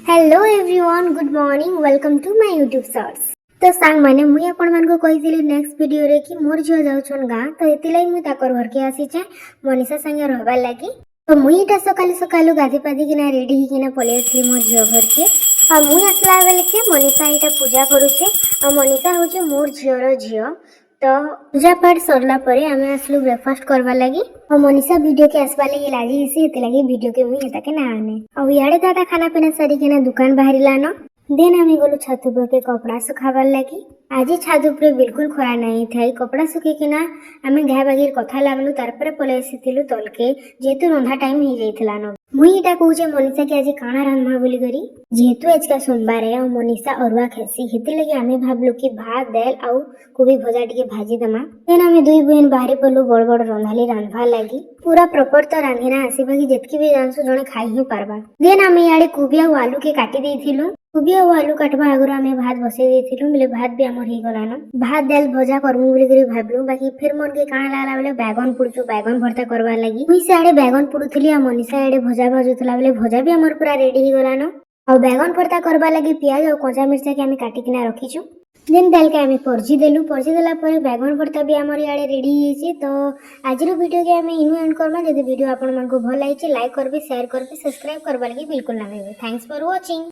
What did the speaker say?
Hello everyone, good morning, welcome to my YouTube shorts. तो सांग माने मुई आपण मान को कहिसिली नेक्स्ट वीडियो रे कि मोर झियो जाउछन गां, तो एतिलाई मुई ताकर घर के आसी छे मनीषा संगे रहबार लागी। तो मुई इटा सकालु गाधी पादी किना रेडी ही किना पले आसली मोर झियो घर के। आ मुई आसला बेले के मनीषा इटा पूजा करूछे। आ मनीषा होचे मोर झियोर झियो। तो पूजा पाठ सरला परे आमे आसलु ब्रेकफास्ट करवा लगी। और मनीषा वीडियो के आसवा लगी लागी इसी एते लगी वीडियो के मुई हेता के ना आने। और याडे दादा खाना पीना सरी के ना दुकान बाहरी लानो। देन आमे गलु छत ऊपर के कपड़ा सुखावार लगी। आज छत ऊपर बिल्कुल खरा नहीं थाई कपड़ा सुखे के ना आमे घा बागीर कथा लागलु तार परे पले आसीतिलु तलके जेतु रंधा टाइम ही जाइथिला न। मुई इटा कहूचे मनीषा के आज काना रांधमा बोली करी जेतु आज का सोमवार है और मनीषा अरुआ खेसी हेति लगी आमे भाबलु कि भात दाल आउ कोबी भजा टिके भाजी दमा। देन आमे दुई बहन बाहरी पलु बड़ बड़ रंधाली रांधवा लगी। पूरा प्रॉपर तो रांधिना आसीबा कि जेतकी भी जानसु जणे खाई ही पारबा। देन आमे याडे कोबी आउ आलू के काटी देइथिलु। कोबी आउ आलू काटबा आगुर आमे भात बसई देइथिलु। मिले भात भी हमर ही गलानो। भात दाल भजा करमु बोली करी भाबलु, बाकी फिर मन के काना लागला बेले बैगन पुडचु बैगन भरता करवा लगी। मुई से आडे बैगन पुडुथिली आ मनीषा आडे भजा भाजुथला बेले भजा भी हमर पूरा रेडी ही गलानो। और बैगन भरता करवा लगी प्याज और कच्चा मिर्चा के आमे काटी किना रखिछु। देन दाल के आमे परजी देलु। परजी देला परे बैगन भरता भी हमर याडे रेडी हिची। तो आजिरो वीडियो के आमे इनु एंड करबा। जदि वीडियो आपण मन को भल लागिछि लाइक करबे, शेयर करबे, सब्सक्राइब करबा लगी बिल्कुल ना भूलबे। Thanks for watching.